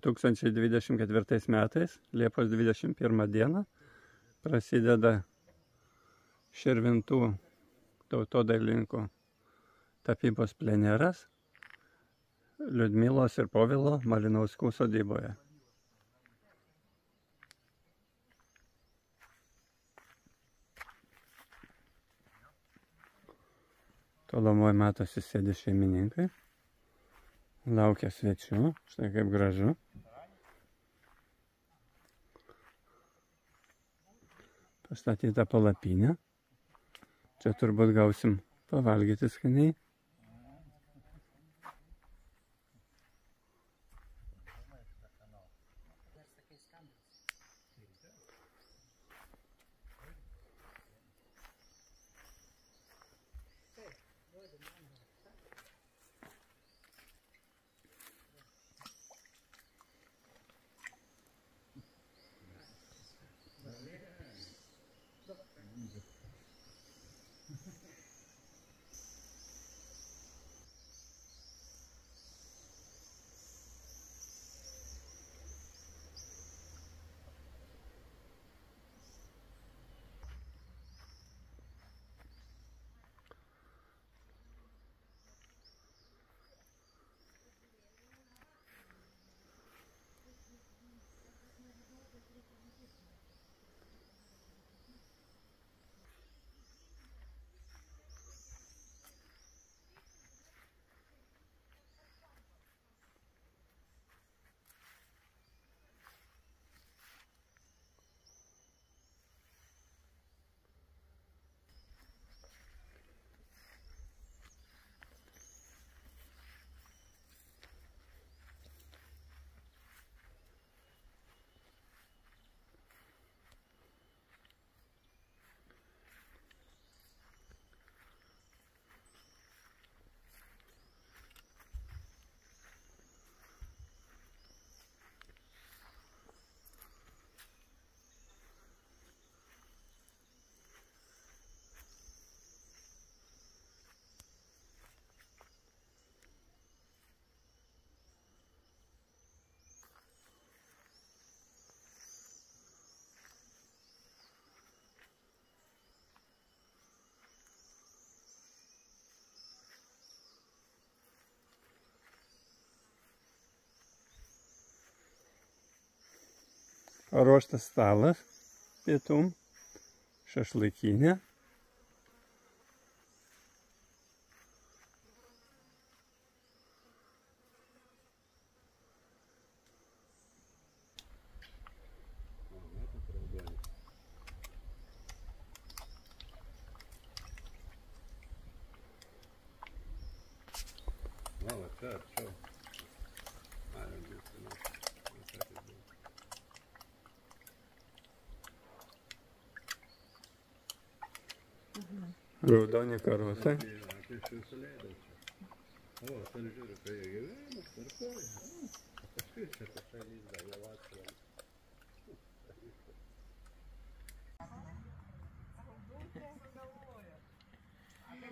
2024 metais, Liepos 21 dieną, prasideda Širvintų tautodailininkų tapybos pleneras Liudmilos ir Povilo Malinauskų sodyboje. Tolumoje matosi sėdi šeimininkai, laukia svečių, štai kaip gražu. Pastatyta palapinė, čia turbūt gausim pavalgyti skaniai. Paruoštas stalas pietum, šašlykinė. Raudoni karosai.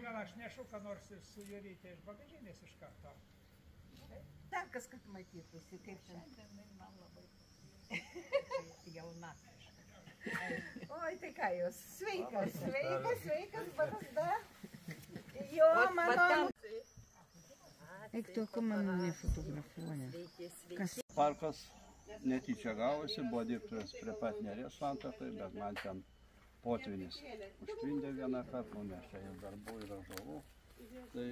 Gal aš nešu, ką nors su Juryte iš bagažinės iš karto. Dar kas, kad matytųsi, kaip šiandien man labai jauna. Oi, tai ką jūs, sveikas, barzda. Jo, mano. Eik tokiu mano nefotografuoja. Parkas netyčia gavosi, buvo dirbtuvės prie pat Neries santakai, bet man ten potvynis užtvindė vieną kartą, nes čia ir darbų, ir ąžuolų. Tai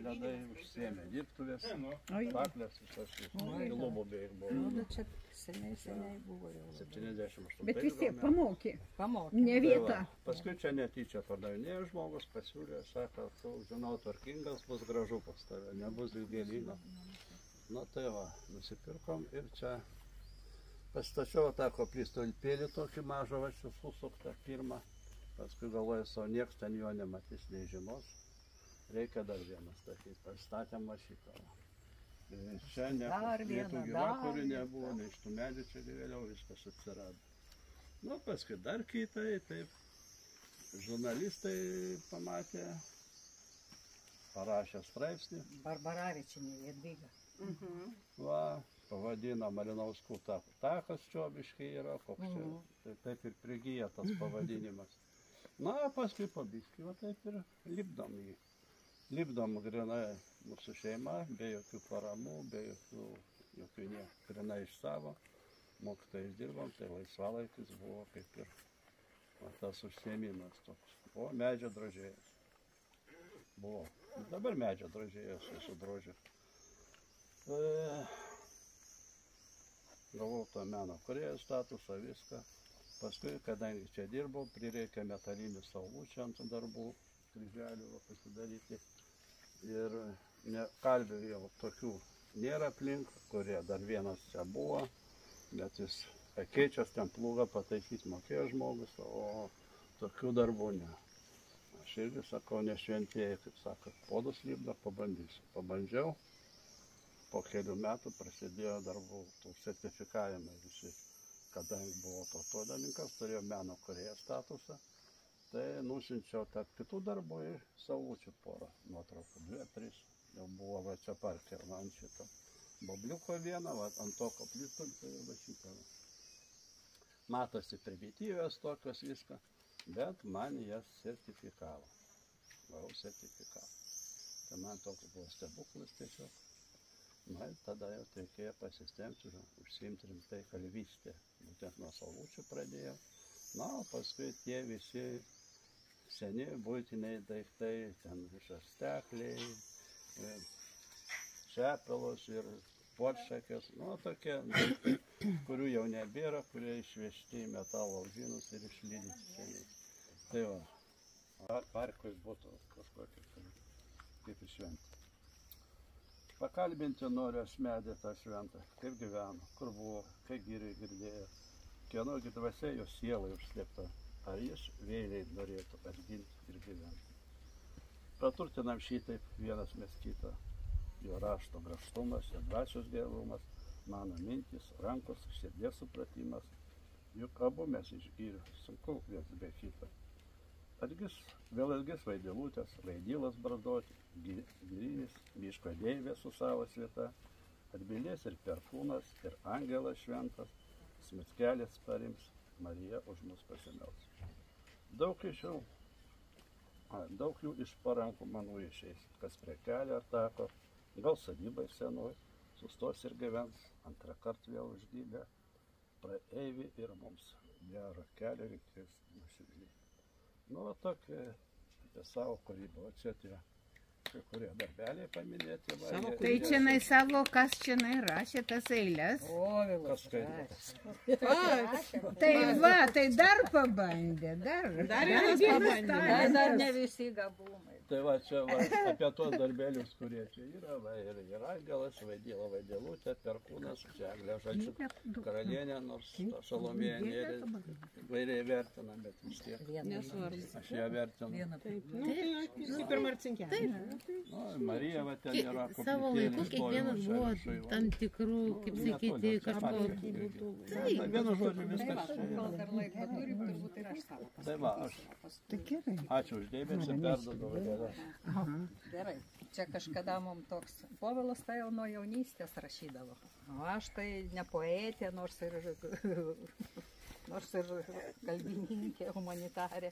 ledai užsiėmė dirbtuvės, paklės, visas gilumų ir buvo. Nu, čia seniai buvo jau. 78. Bet vis tiek pamokė. Ne vieta. Paskui čia netyčia pardavinėjo žmogus, pasiūlė, sako, tu žinau, tvarkingas, bus gražu pas tave, nebus gėlyno. Nu tai va, nusipirkom ir čia pastačiau tą koplytstulpėlį tokį mažą, va čia susuktą pirmą. Paskui galvoju, savo nieks ten jo nematys, nei žinos. Reikia dar vieną statyti, pastatėm va šitą. Čia nei tų gyvaturių nebuvo, nei iš tų medžių čia vėliau viskas atsirado. Nu, paskui dar kitai, taip, žurnalistai pamatė, parašė straipsnį. Barbaravičienė, Jadvyga. Va, pavadino Malinauskų takas Čiobiškai yra, koks čia, tai taip ir prigyja tas pavadinimas. Na, paskui pabiškai, va taip ir lipdom jį. Lipdom grinai mūsų šeima, be jokių paramų, be jokių grinai iš savo. Mokytojais dirbom, tai laisvalaikis buvo kaip ir tas užsiėmimas toks. Buvo medžio drožėjas. Buvo. Dabar medžio drožėjas, esu drožęs. Gavau to meno kūrėjo statusą, viską. Paskui, kadangi čia dirbau, prireikė metalinių saugučių ant darbų, kryželių pasidaryti. Ir kalvių jau tokių nėra aplink, kurie dar vienas čia buvo, bet jis keičias ten plūgą pataisyti mokėjo žmogus, o tokių darbų ne. Aš irgi sakau, nešventieji, kaip sakot, podus lipdo, pabandysiu. Pabandžiau, po kelių metų prasidėjo darbų sertifikavimai visi. Kadangi buvo tautodailininkas, turėjo meno kūrėjo statusą, tai nusinčiau tarp kitų darbų ir saugučių porą nuotraukų, 2-3. Jau buvo va čia parke, ant šito bobliuko vieną, va ant to koplytų, tai va šitą. Matosi primityvės tokios viską, bet man jas sertifikavo. Gavau sertifikavą. Tai man toks buvo stebuklas tiesiog. Na ir tada jau reikėjo pasistengti, užsiimti rimtai kalvystę. Būtent nuo saugučių pradėjau. Na, o paskui tie visi seni buitiniai daiktai, ten visas stekliai, šepelos ir puodšakės, nu, tokie daiktai, kurių jau nebėra, kurie išvežti į metalo laužynus ir išlydyti seniai. Tai va, parkui būtų kažkokia kaip šventė. Pakalbinti noriu aš medį tą šventą, kaip gyveno, kur buvo, kaip gyriai girdėjo, kieno dvasia jo sielai užslėpta, ar jis vėliai norėtų atginti ir gyventi. Praturtinam šitaip vienas mes kitą, jo rašto gražtumas, jo dvasios gerumas, mano mintis, rankos, širdies supratimas, juk abu mes iš gyrių, sunku vienas be kitą. Atgis, vėl atgis vaidilutės, vaidylas brazdoti, girinis, miško deivė su savo sveta, atbilės ir perkūnas, ir angelas šventas, smickelis parims, Marija už mus pasimels. Daug jų iš parankų manų išeis, kas prie kelio ar tako, gal sadybai senoj, sustos ir gyvens, antrą kartą vėl uždybę, praeivi ir mums gerą kelią reikės nuoširdžiai. Nu, tokia apie savo kūrybą, o čia tie kai kurie darbeliai paminėti. Tai čianai savo, kas čianai rašė tas eilės? Kas skaitė? Tai va, tai dar pabandė, dar vienas pabandė. Dar ne visi gabumai. Tai va, čia va, apie tos darbelius, kurie čia yra, va, ir angelas, vaidyla, vaidėlutė, perkūnas, čia Eglė Žalčių karalienė, nors Salomėja vairiai vertina, bet vis tiek. Aš ją vertinu. Kaip ir Marcinkevičius. Marija, va, ten yra koplytėlė. Savo laiku kiekvienas buvo tam tikrų, kaip sakyti, kažko. Vienu žodžiu viskas. Kol dar laiko turim, turbūt ir aš savo pasakyti. Tai va, aš ačiū uždėmesį, perduodu. Gerai, čia kažkada mums toks Povilas tai jau nuo jaunystės rašydavo. O aš tai ne poetė, nors ir kalbininkė, humanitarė.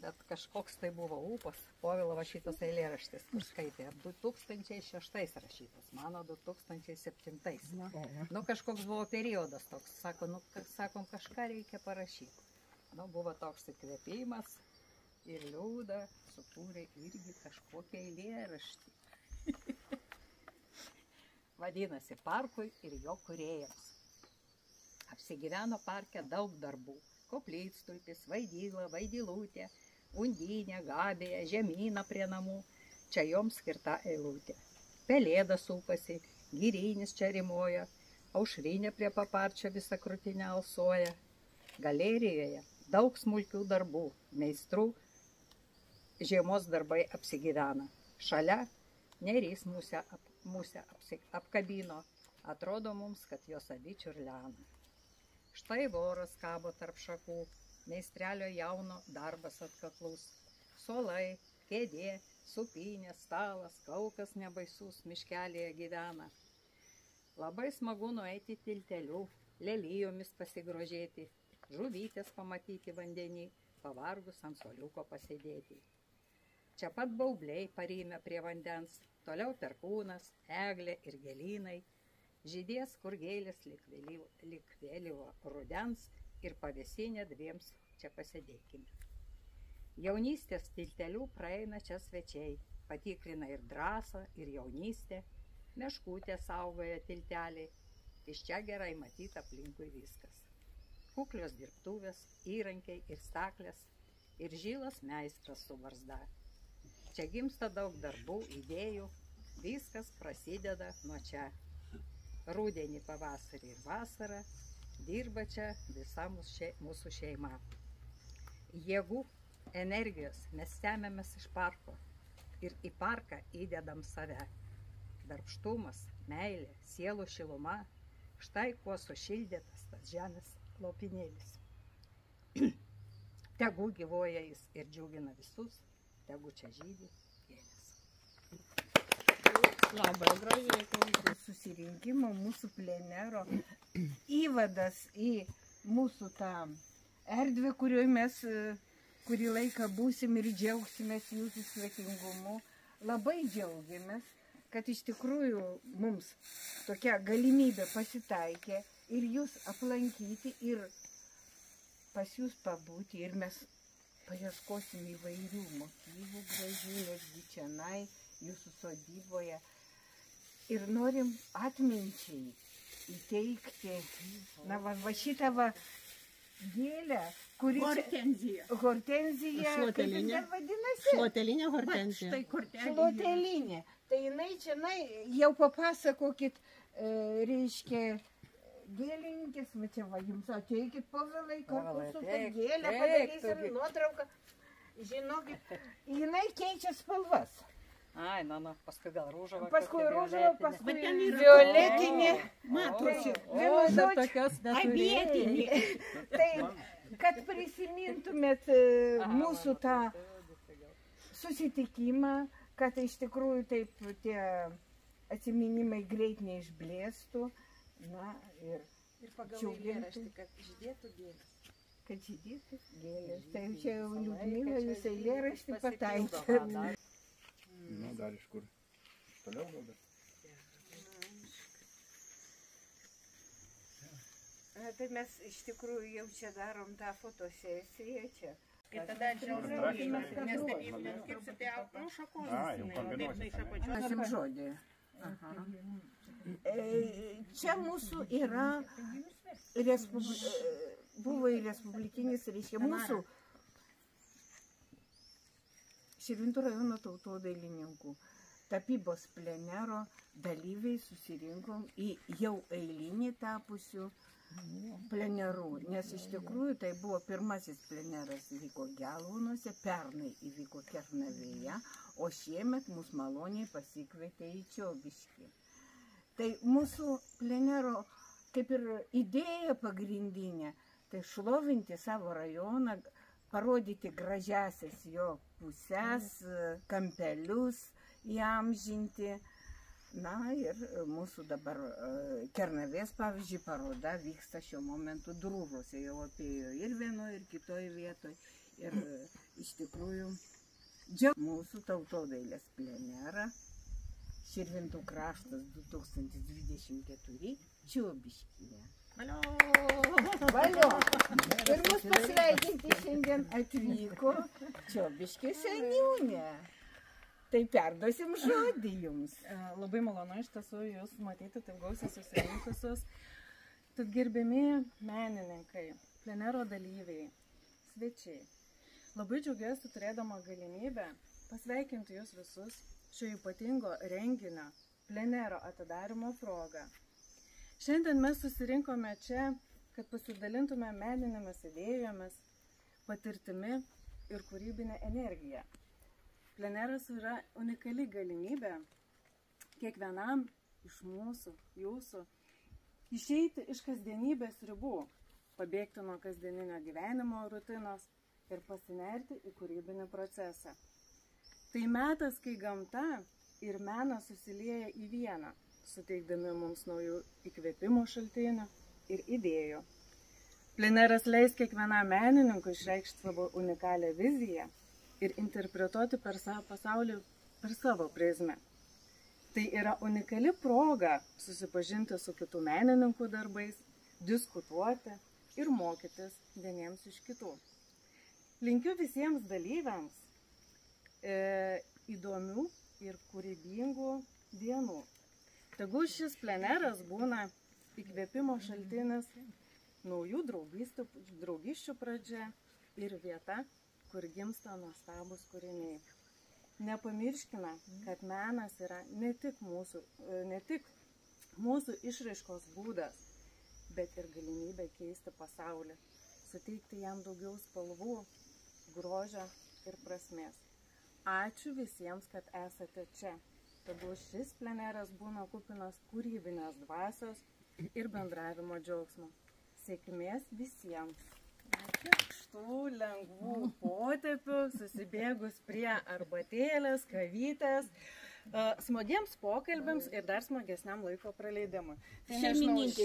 Bet kažkoks tai buvo ūpas. Povilo va šitas eilėraštis, kur skaitė. 2006 rašytas, mano 2007. Nu, kažkoks buvo periodas toks. Sakom, kažką reikia parašyti. Nu, buvo toks įkvėpimas ir liūda sukūrė irgi kažkokią eilėraštį. Vadinasi, parkui ir jo kūrėjams. Apsigyveno parke daug darbų. Koplytstulpis, vaidyla, vaidylutė, undynė, gabėje, žemyna prie namų. Čia joms skirta eilutė. Pelėda supasi, girinis čia rimoja, aušrinė prie paparčio visą krūtinę alsuoja. Galerijoje daug smulkių darbų, meistrų, žiemos darbai apsigyvena. Šalia nerys musę apkabino, atrodo mums, kad jos abi čiurlena. Štai voras kabo tarp šakų, meistrelio jauno darbas atkaklus. Suolai, kėdė, supynė, stalas, kaukas nebaisus miškelėje gyvena. Labai smagu nueiti tilteliu, lelijomis pasigrožėti, žuvytės pamatyti vandenį, pavargus ant soliuko pasėdėti. Čia pat baubliai parymę prie vandens, toliau perkūnas, eglė ir gėlynai, žydės kur gėlės lik vėlyvo rudens ir pavėsinė dviems čia pasėdėkime. Jaunystės tiltelių praeina čia svečiai, patikrina ir drąsą, ir jaunystę, meškutė saugoja tiltelį, iš čia gerai matyti aplinkui viskas. Kuklios dirbtuvės, įrankiai ir staklės, ir žilas meistras su barzda. Čia gimsta daug darbų, idėjų, viskas prasideda nuo čia. Rudenį, pavasarį ir vasarą dirba čia visa mūsų šeima. Jėgų, energijos mes semiamės iš parko ir į parką įdedam save. Darbštumas, meilė, sielų šiluma, štai kuo sušildytas tas žemės lopinėlis. Tegu gyvoja jis ir džiugina visus, tegu čia žydi gėlės. Labai gražiai. Susirinkimo mūsų plenero įvadas į mūsų tą erdvę, kurioje mes kurį laiką būsim ir džiaugsimės jūsų svetingumu. Labai džiaugiamės, kad iš tikrųjų mums tokia galimybė pasitaikė ir jūs aplankyti ir pas jūs pabūti ir mes paieškosim įvairių motyvų gražių, netgi čianai jūsų sodyboje. Ir norim atminčiai įteikti, na va šitą va gėlę, kuri Hortenzija. Hortenzija, kaip jis dar vadinasi? Šluotelinė hortenzija. Štai šluotelinė. Tai jinai čia, jau papasakokit, reiškia, gėlininkės, va čia va jums ateikit Povilai, kartu su tą gėlę, padarysim nuotrauką. Žinokit, jinai keičia spalvas. Ai, paskui gal rūžava. Paskui rūžava, paskui violetinė. Matosi. Vienu žodžiu, abietinė. Tai, kad prisimintumėt mūsų tą susitikimą, kad iš tikrųjų taip tie atsiminimai greit neišblėstų. Na, ir pagal eilėraštį, kad žydėtų gėlės. Kad žydėtų gėlės. Tai čia jau Liudmila jūs eilėraštį pataikė. Nu, dar iš kur? Toliau gal dar? Tai mes iš tikrųjų jau čia darom tą fotosesiją čia. Ir tada džiaugiamės, nes taip jeigu neskirsit, tai šakos. Pasim žodį. Čia mūsų yra buvo ir respublikinis, reiškia mūsų Širvintų rajono tautodailininkų tapybos plenero dalyviai susirinkom į jau eilinį tapusių plenerų, nes iš tikrųjų tai buvo pirmasis pleneras įvyko Gelvonuose, pernai įvyko Kernavėje, o šiemet mus maloniai pasikvietė į Čiobiškį. Tai mūsų plenero kaip ir idėja pagrindinė, tai šlovinti savo rajoną, parodyti gražiasias jo pusės, kampelius įamžinti. Na ir mūsų dabar Kernavės, pavyzdžiui, paroda vyksta šiuo momentu Drūžuose, jau apėjo ir vienoje, ir kitoje vietoje. Ir iš tikrųjų mūsų tautodailės plenerą Širvintų kraštas 2024 Čiobiškyje. Valio! Ir mus pasveikinti šiandien atvyko Čiobiškio seniūnė. Tai perduosim žodį jums. Labai malonu iš tiesų jūs matyti taip gausiai susirinkusius. Tad gerbiami menininkai, plenero dalyviai, svečiai. Labai džiaugiuosi turėdama galimybę pasveikinti jūs visus šio ypatingo renginio plenero atidarymo proga. Šiandien mes susirinkome čia, kad pasidalintume meninėmis idėjomis, patirtimi ir kūrybinę energiją. Pleneras yra unikali galimybė kiekvienam iš mūsų, jūsų, išeiti iš kasdienybės ribų, pabėgti nuo kasdieninio gyvenimo rutinos ir pasinerti į kūrybinį procesą. Tai metas, kai gamta ir menas susilieja į vieną, suteikdami mums naujų įkvėpimo šaltinių ir idėjų. Pleneras leis kiekvienam menininkui išreikšti savo unikalią viziją ir interpretuoti pasaulį per savo prizmę. Tai yra unikali proga susipažinti su kitų menininkų darbais, diskutuoti ir mokytis vieniems iš kitų. Linkiu visiems dalyviams įdomių ir kūrybingų dienų. Tegul šis pleneras būna įkvėpimo šaltinis, naujų draugysčių pradžia ir vieta, kur gimsta nuostabūs kūriniai. Nepamirškime, kad menas yra ne tik mūsų išraiškos būdas, bet ir galimybė keisti pasaulį, suteikti jam daugiau spalvų, grožio ir prasmės. Ačiū visiems, kad esate čia. Tegul šis pleneras būna kupinas kūrybinės dvasios ir bendravimo džiaugsmo. Sėkmės visiems. Tų lengvų potėpių, susibėgus prie arbatėlės, kavytės, smagiems pokalbėms ir dar smagesniam laiko praleidimui. Šeimininkai.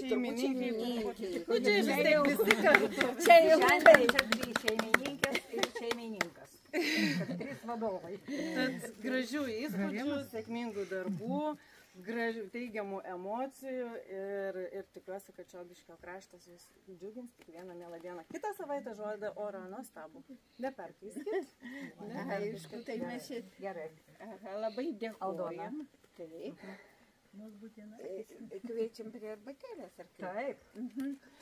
Čia visi kartu. Čia trys šeimininkės ir šeimininkas. Trys vadovai. Tad gražių įspūdžių, sėkmingų darbų, teigiamų emocijų ir tikiuosi, kad Čiobiškio kraštas jūs džiugins kiekvieną mielą dieną. Kitą savaitę žodį orą nuostabų. Neperkeiskit. Aišku, tai mes čia Gerai. labai dėkojame. Taip. Kviečiam prie arbatėlės, ar kaip? Taip.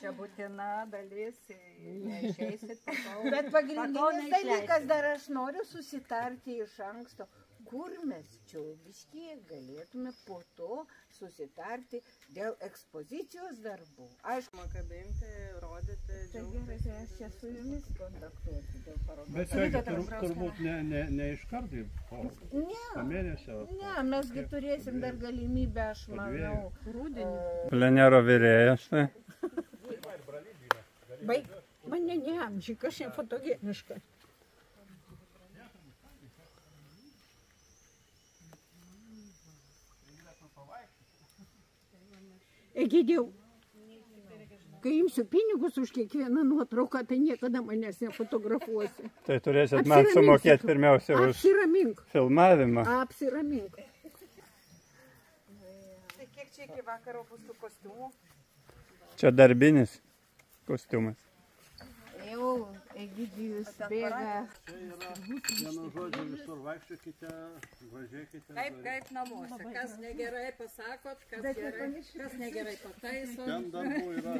Čia būtina dalis, neišeisit po to. Bet pagrindinis dalykas, dar aš noriu susitarti iš anksto, kur mes Čiobiškyje galėtume po to susitarti dėl ekspozicijos darbų. Aišku, Kabinti, rodyti, tai gerai, tai aš čia su jumis kontaktuosiu dėl parodos. Bet čia turbūt ne iš karto po mėnesio. Ne, mesgi turėsim dar galimybę, aš manau. Plenero virėjas. Tai. Baig, mane neamžiai, kažkaip fotogeniška. Egidijau, kai imsiu pinigus už kiekvieną nuotrauką, tai niekada manęs nefotografuosi. Tai turėsit man sumokėti pirmiausia už Apsiramink. filmavimą. Apsiramink. Tai kiek čia iki vakaro bus tų kostiumų? Čia darbinis kostiumas. Jau Egidijus bėga. Čia yra vienu žodžiu visur vaikščiokite, važiuokite. Kaip namuose. Kas negerai pasakot, kas negerai pataiso. Ten darbų yra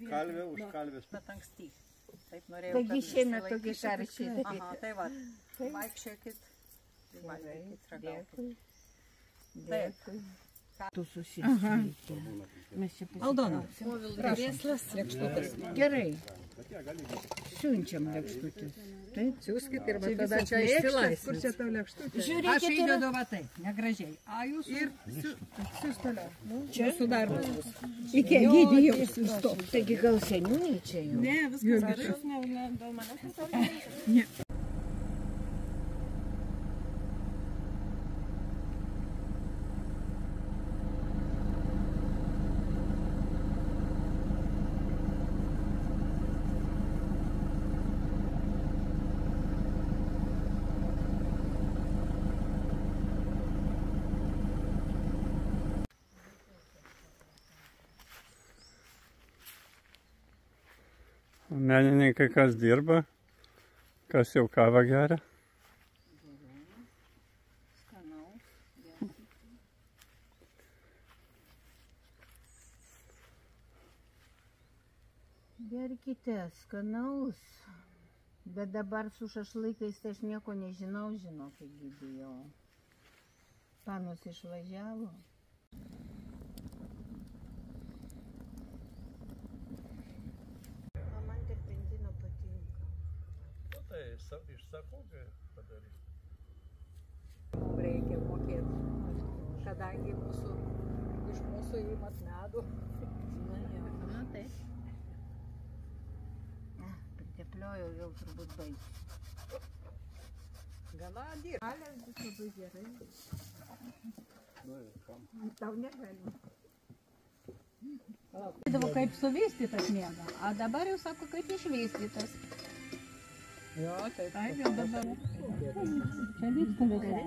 kalvė už kalvės. Bet anksti. Taip norėjau. Taigi šiemet tokie šarčiai. Aha, tai va. Vaikščiokit. Valgykit, ragaukit. Dėkui. Tu susisveikė. Aldona. Krėslas, lėkštutės. Gerai. Siunčiam lėkštutės. Taip. Siūskit ir tada čia išsilaisvins. Kur čia tau lėkštutės? Aš Žiūrėkit, įdedu va taip, negražiai. A jūs ir siūs toliau. Čia su darbas bus. iki Egidijaus stop. Taigi gal seniūnai čia jau? Ne, viskas gerai. Jūs dėl manęs nesaugiai. Menininkai kas dirba, kas jau kavą geria. Gerkite, skanaus. Bet dabar su šašlaikais tai aš nieko nežinau, žinok, Egidijau. Panos išvažiavo. Man terpentino patinka. Tai išsakau padaryti. Mums reikia mokėti, kadangi iš mūsų įmat medų. Na, taip. Pritepliojau, jau turbūt baigsiu. Gana dirba. Alės bus labai gerai. Nu ir kam. Tau negalima. Sakydavo, kaip suvystytas miega, o dabar jau sako, kaip išvystytas. Jo, taip jau dabar. Čia vyksta visai.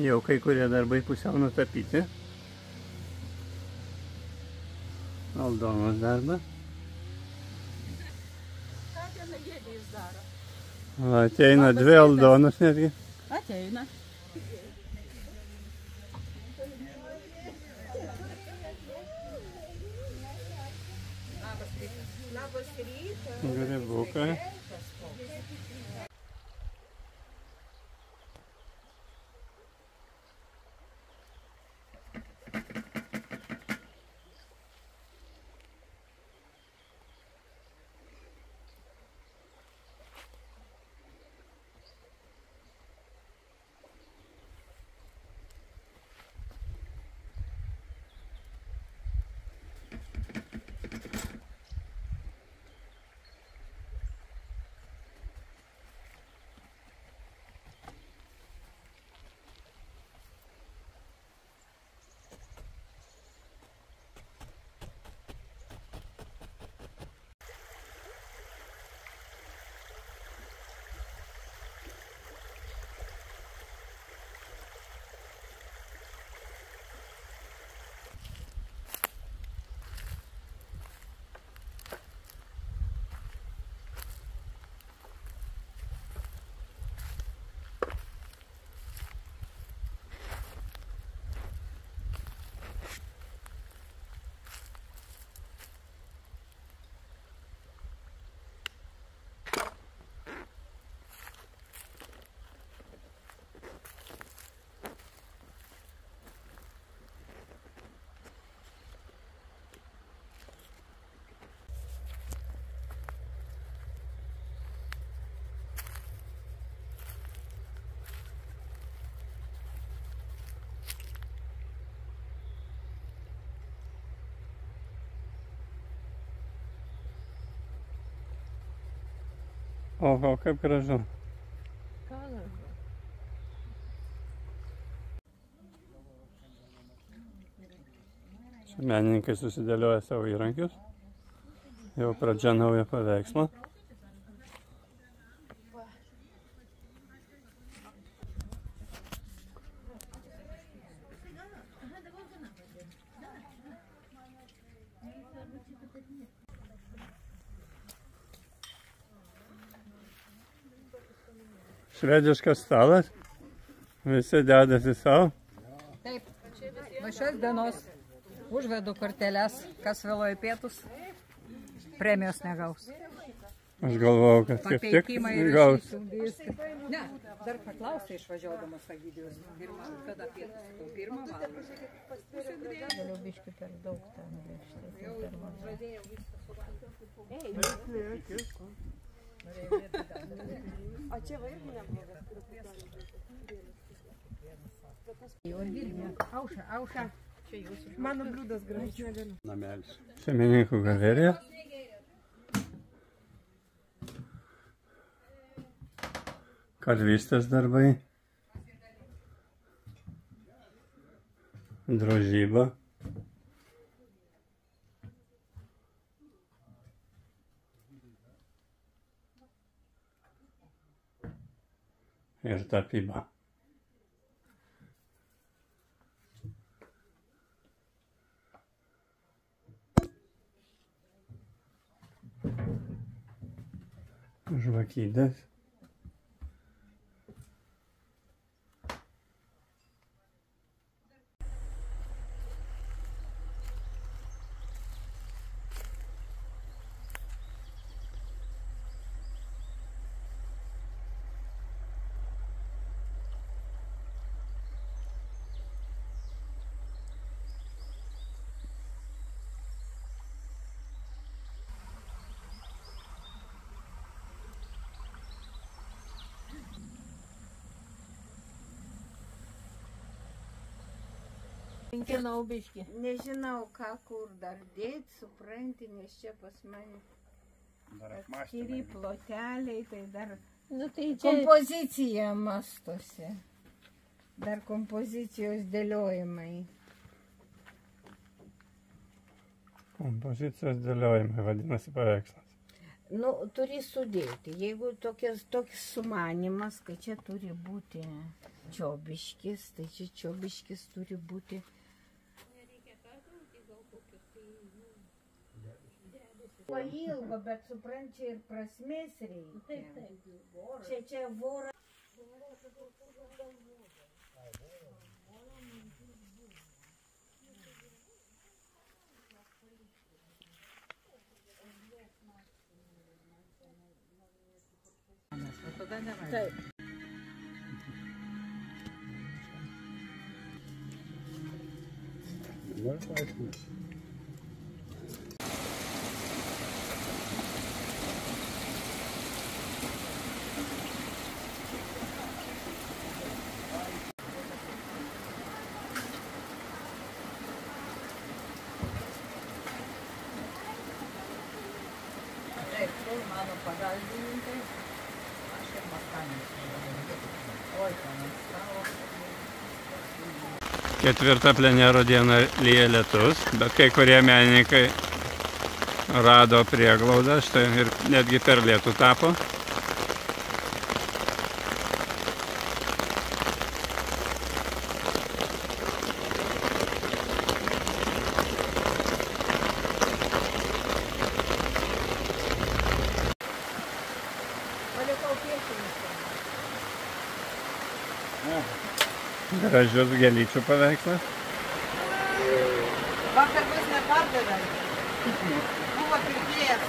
Jau kai kurie darbai pusiau nutapyti. Aldonos darbas. Ką ten jėdės daro? Ateina dvi Aldonos netgi. Ateina. Labas rytas. Grybukai. Oho, kaip gražu. Čia menininkai susidėlioja savo įrankius. Jau pradžia naujo paveikslo. Švediškas stalas. Visi dedasi savo. Taip, va šios dienos užvedu korteles, kas vėluoja pietus, premijos negaus. Aš galvojau, kad kaip tik Papeikimai gaus. rašysiu. Ne, dar paklausai išvažiuodamas Agidijos. Kada pietus? Pirmą valandą. Galiu biškiu per daug ten vežti. Jau žadėjau viską suvalgyti. O čia va irgi neblogas. Auša, auša. Mano bliūdas gražus. Namelis. Šeimininkų galerija. Kalvystės darbai. Drožyba. Ir tapyba. Žvakydės. Pinkinau biški. Nežinau, ką kur dar dėt, supranti, nes čia pas mane Dar Atskiri apmąstymai. ploteliai, tai dar Nu tai čia kompozicija mastosi. Dar kompozicijos dėliojimai. Kompozicijos dėliojimai vadinasi paveikslas. Nu, turi sudėti. Jeigu toks sumanimas, kad čia turi būti Čiobiškis, tai čia Čiobiškis turi būti. Pailgo, bet supranti, ir prasmės reikia. Čia vora. Taip. Taip, tai mano pagalbininkai. Aš ir makanis. Oi, ten ant stalo. Ketvirtą plenero dieną lyja lietus, bet kai kurie menininkai rado prieglaudą, štai ir netgi per lietų tapo. Palikau piešinius. Gražius gėlyčių paveikslas. Vakar bus nepardavė. Buvo pirkėjas.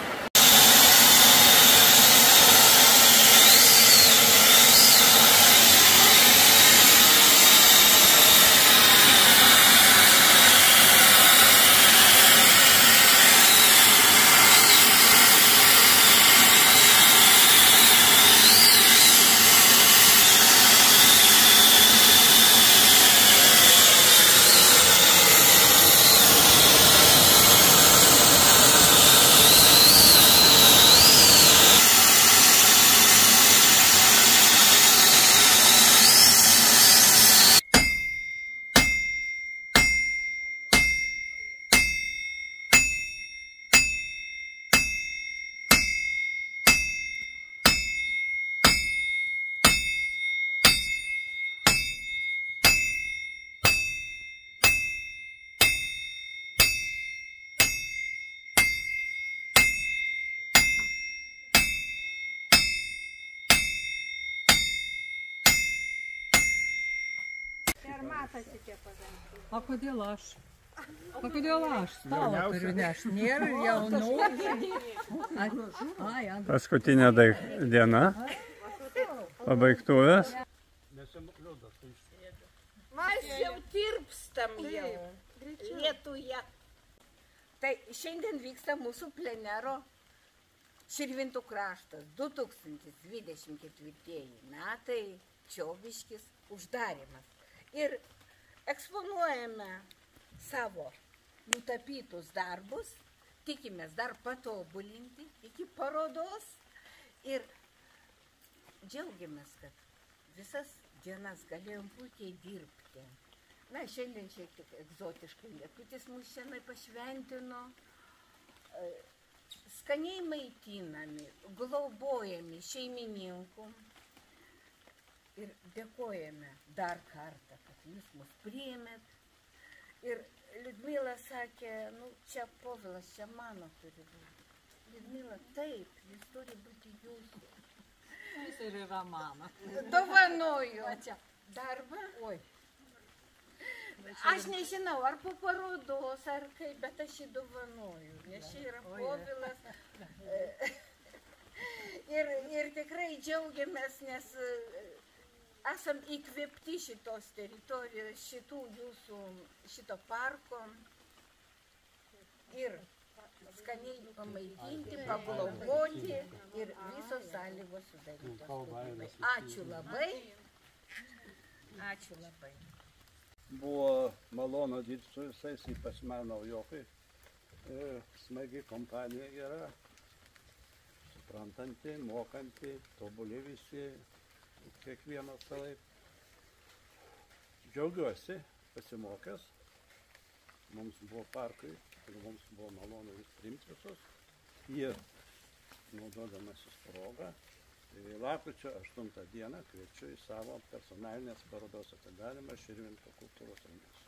O kodėl aš? O kodėl aš? Stalą turiu nešti. Nėra jaunų. Ai, ant. Paskutinė diena. Pabaigtuvės. Mes jau tirpstam jau. Lietuje. Tai šiandien vyksta mūsų plenero Širvintų kraštas. 2024 metai Čiobiškis uždarimas. Ir eksponuojame savo nutapytus darbus, tikimės dar patobulinti iki parodos ir džiaugiamės, kad visas dienas galėjom puikiai dirbti. Na, šiandien šiek tiek egzotiškai lietutis mus šiandien pašventino, skaniai maitinami, globojami šeimininkų ir dėkojame dar kartą, kad jūs mus priėmėt. Ir Liudmila sakė, nu, čia Povilas, čia mano turi būti. Liudmila, taip, jis turi būti jūsų. Jis ir yra mano. Dovanoju. Darbą? Oi. Aš nežinau, ar po parodos, ar kaip, bet aš jį dovanoju. Nes čia yra Povilas. Ir tikrai džiaugiamės, nes esam įkvėpti šitos teritorijos, šito parko ir skaniai pamaitinti, pagloboti ir visos sąlygos sudarytos. Ačiū labai. Ačiū labai. Buvo malonu dirbti su visais, ypač man naujokai. Smagi kompanija yra. suprantanti, mokanti, tobuli visi, kiekvienas savaip. Džiaugiuosi pasimokęs, mums buvo parkai ir mums buvo malonu priimti visus. Ir naudodamasis progą, lapkričio 8 dieną kviečiu į savo personalinės parodos atidarymą Širvintų kultūros rūmuose.